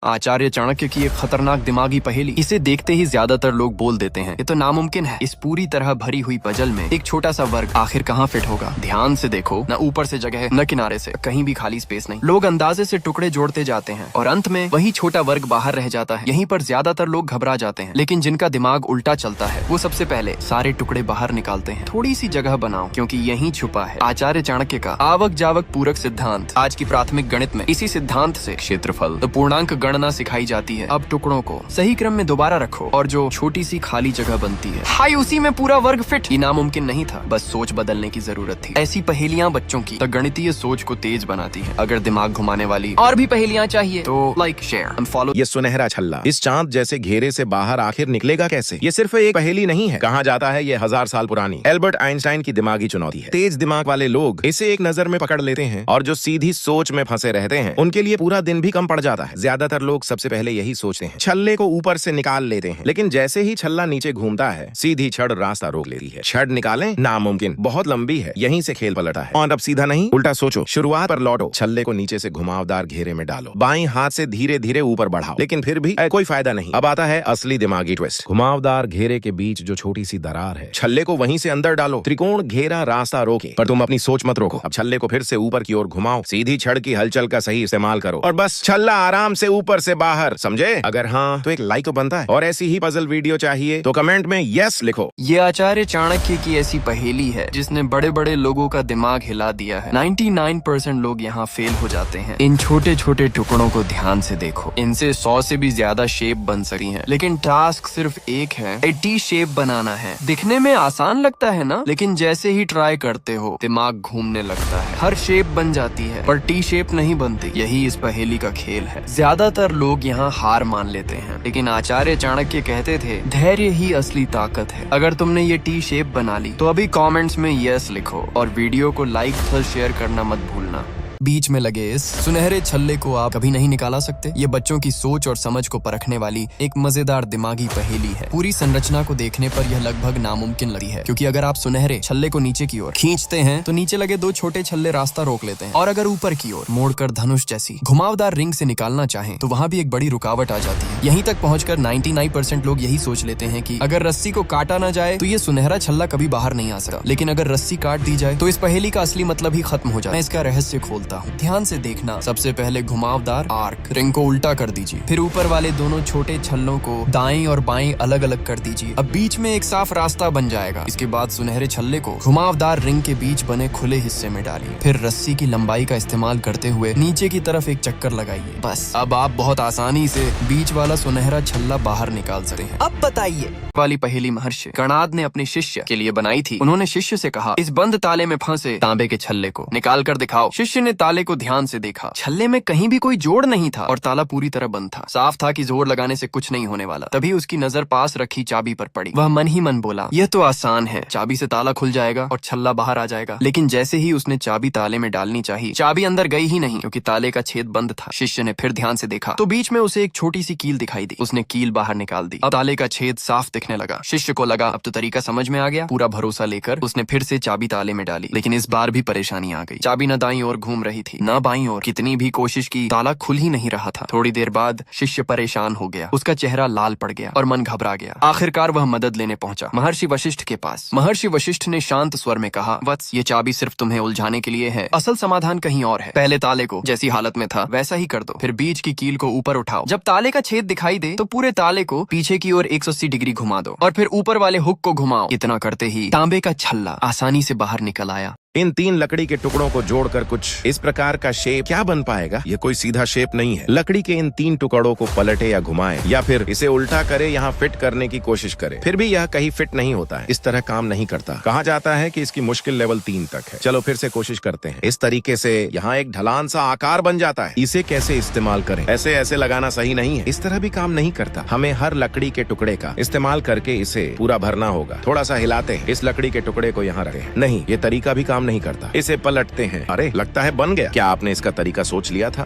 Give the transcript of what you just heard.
आचार्य चाणक्य की एक खतरनाक दिमागी पहेली। इसे देखते ही ज्यादातर लोग बोल देते हैं ये तो नामुमकिन है। इस पूरी तरह भरी हुई पजल में एक छोटा सा वर्ग आखिर कहाँ फिट होगा? ध्यान से देखो, न ऊपर से जगह है न किनारे से, कहीं भी खाली स्पेस नहीं। लोग अंदाजे से टुकड़े जोड़ते जाते हैं और अंत में वही छोटा वर्ग बाहर रह जाता है। यहीं पर ज्यादातर लोग घबरा जाते हैं, लेकिन जिनका दिमाग उल्टा चलता है वो सबसे पहले सारे टुकड़े बाहर निकालते हैं। थोड़ी सी जगह बनाओ, क्योंकि यही छुपा है आचार्य चाणक्य का आवक जावक पूरक सिद्धांत। आज की प्राथमिक गणित में इसी सिद्धांत से क्षेत्रफल तो पूर्णांक गणना सिखाई जाती है। अब टुकड़ों को सही क्रम में दोबारा रखो और जो छोटी सी खाली जगह बनती है, हाय, उसी में पूरा वर्ग फिट। ये नामुमकिन नहीं था, बस सोच बदलने की जरूरत थी। ऐसी पहेलियां बच्चों की गणितीय सोच को तेज बनाती है। अगर दिमाग घुमाने वाली और भी पहेलियां चाहिए तो लाइक, शेयर एंड फॉलो। ये सुनहरा छल्ला इस चांद जैसे घेरे से बाहर आखिर निकलेगा कैसे? ये सिर्फ एक पहेली नहीं है, कहा जाता है ये 1000 साल पुरानी एल्बर्ट आइंस्टाइन की दिमागी चुनौती है। तेज दिमाग वाले लोग इसे एक नजर में पकड़ लेते हैं और जो सीधी सोच में फंसे रहते हैं उनके लिए पूरा दिन भी कम पड़ जाता है। ज्यादातर लोग सबसे पहले यही सोचते हैं, छल्ले को ऊपर से निकाल लेते हैं, लेकिन जैसे ही छल्ला नीचे घूमता है सीधी छड़ रास्ता रोक लेती है। छड़ निकालें, नामुमकिन, बहुत लंबी है, यहीं से खेल पलटा है। और अब सीधा नहीं, उल्टा सोचो, शुरुआत पर लौटो, छल्ले को नीचे से घुमावदार घेरे में डालो, बाईं हाथ से धीरे धीरे ऊपर बढ़ाओ, लेकिन फिर भी कोई फायदा नहीं। अब आता है असली दिमागी ट्विस्ट। घुमावदार घेरे के बीच जो छोटी सी दरार है, छल्ले को वहीं से अंदर डालो, त्रिकोण घेरा रास्ता रोके, पर तुम अपनी सोच मत रोको। अब छल्ले को फिर से ऊपर की ओर घुमाओ, सीधी छड़ की हलचल का सही इस्तेमाल करो और बस छल्ला आराम से ऊपर से बाहर। समझे? अगर हाँ तो एक लाइक तो बनता है। और ऐसी ही पजल वीडियो चाहिए तो कमेंट में यस लिखो। ये आचार्य चाणक्य की ऐसी पहेली है जिसने बड़े बड़े लोगों का दिमाग हिला दिया है। 99% लोग यहाँ फेल हो जाते हैं। इन छोटे छोटे टुकड़ों को ध्यान से देखो, इनसे 100 से भी ज्यादा शेप बन सकती हैं, लेकिन टास्क सिर्फ एक है, टी शेप बनाना है। दिखने में आसान लगता है ना, लेकिन जैसे ही ट्राई करते हो दिमाग घूमने लगता है। हर शेप बन जाती है पर टी शेप नहीं बनती। यही इस पहेली का खेल है। ज्यादातर लोग यहाँ हार मान लेते हैं, लेकिन आचार्य चाणक्य कहते थे धैर्य ही असली ताकत है। अगर तुमने ये टी शेप बना ली तो अभी कमेंट्स में यस लिखो और वीडियो को लाइक और शेयर करना मत भूलना। बीच में लगे इस सुनहरे छल्ले को आप कभी नहीं निकाला सकते? ये बच्चों की सोच और समझ को परखने वाली एक मजेदार दिमागी पहेली है। पूरी संरचना को देखने पर यह लगभग नामुमकिन लगी है, क्योंकि अगर आप सुनहरे छल्ले को नीचे की ओर खींचते हैं तो नीचे लगे दो छोटे छल्ले रास्ता रोक लेते हैं, और अगर ऊपर की ओर मोड़कर धनुष जैसी घुमावदार रिंग से निकालना चाहें तो वहाँ भी एक बड़ी रुकावट आ जाती है। यहीं तक पहुंचकर 99% लोग यही सोच लेते हैं कि अगर रस्सी को काटा ना जाए तो ये सुनहरा छल्ला कभी बाहर नहीं आ सकता, लेकिन अगर रस्सी काट दी जाए तो इस पहेली का असली मतलब ही खत्म हो जाए। मैं इसका रहस्य खोलता हूँ, ध्यान से देखना। सबसे पहले घुमावदार आर्क रिंग को उल्टा कर दीजिए, फिर ऊपर वाले दोनों छोटे छल्लों को दाएं और बाएं अलग अलग कर दीजिए। अब बीच में एक साफ रास्ता बन जाएगा। इसके बाद सुनहरे छल्ले को घुमावदार रिंग के बीच बने खुले हिस्से में डालिए, फिर रस्सी की लंबाई का इस्तेमाल करते हुए नीचे की तरफ एक चक्कर लगाइए। बस अब आप बहुत आसानी से बीच वाला सुनहरा छल्ला बाहर निकाल सकते हैं। अब बताइए, वाली पहेली महर्षि गणाद ने अपने शिष्य के लिए बनाई थी। उन्होंने शिष्य से कहा, इस बंद ताले में फंसे तांबे के छल्ले को निकाल कर दिखाओ। शिष्य ने ताले को ध्यान से देखा, छल्ले में कहीं भी कोई जोड़ नहीं था और ताला पूरी तरह बंद था। साफ था कि जोर लगाने से कुछ नहीं होने वाला। तभी उसकी नजर पास रखी चाबी पर पड़ी। वह मन ही मन बोला, यह तो आसान है, चाबी से ताला खुल जाएगा और छल्ला बाहर आ जाएगा। लेकिन जैसे ही उसने चाबी ताले में डालनी चाहिए, चाबी अंदर गई ही नहीं, क्योंकि ताले का छेद बंद था। शिष्य ने फिर ध्यान से देखा तो बीच में उसे एक छोटी सी कील दिखाई दी। उसने कील बाहर निकाल दी। अब ताले का छेद साफ दिखने लगा। शिष्य को लगा अब तो तरीका समझ में आ गया। पूरा भरोसा लेकर उसने फिर से चाबी ताले में डाली, लेकिन इस बार भी परेशानी आ गई। चाबी न दाईं ओर घूम रही थी न बाईं ओर। कितनी भी कोशिश की, ताला खुल ही नहीं रहा था। थोड़ी देर बाद शिष्य परेशान हो गया। उसका चेहरा लाल पड़ गया और मन घबरा गया। आखिरकार वह मदद लेने पहुंचा महर्षि वशिष्ठ के पास। महर्षि वशिष्ठ ने शांत स्वर में कहा, वत्स, ये चाबी सिर्फ तुम्हें उलझाने के लिए है, असल समाधान कहीं और है। पहले ताले को जैसी हालत में था वैसा ही कर दो, फिर बीच की कील को ऊपर उठाओ। जब ताले का छेद दिखाई दे तो पूरे ताले को पीछे की ओर 180 डिग्री घुमा दो और फिर ऊपर वाले हुक को घुमाओ। इतना करते ही तांबे का छल्ला आसानी से बाहर निकल आया। इन 3 लकड़ी के टुकड़ों को जोड़कर कुछ इस प्रकार का शेप क्या बन पाएगा? ये कोई सीधा शेप नहीं है। लकड़ी के इन 3 टुकड़ों को पलटे या घुमाएं या फिर इसे उल्टा करे, यहाँ फिट करने की कोशिश करे, फिर भी यह कहीं फिट नहीं होता है। इस तरह काम नहीं करता। कहा जाता है कि इसकी मुश्किल लेवल 3 तक है। चलो फिर से कोशिश करते हैं। इस तरीके से यहाँ एक ढलान सा आकार बन जाता है। इसे कैसे इस्तेमाल करें? ऐसे लगाना सही नहीं है। इस तरह भी काम नहीं करता। हमें हर लकड़ी के टुकड़े का इस्तेमाल करके इसे पूरा भरना होगा। थोड़ा सा हिलाते हैं, इस लकड़ी के टुकड़े को यहाँ रखें। नहीं, ये तरीका भी काम नहीं करता। इसे पलटते हैं। अरे, लगता है बन गया। क्या आपने इसका तरीका सोच लिया था?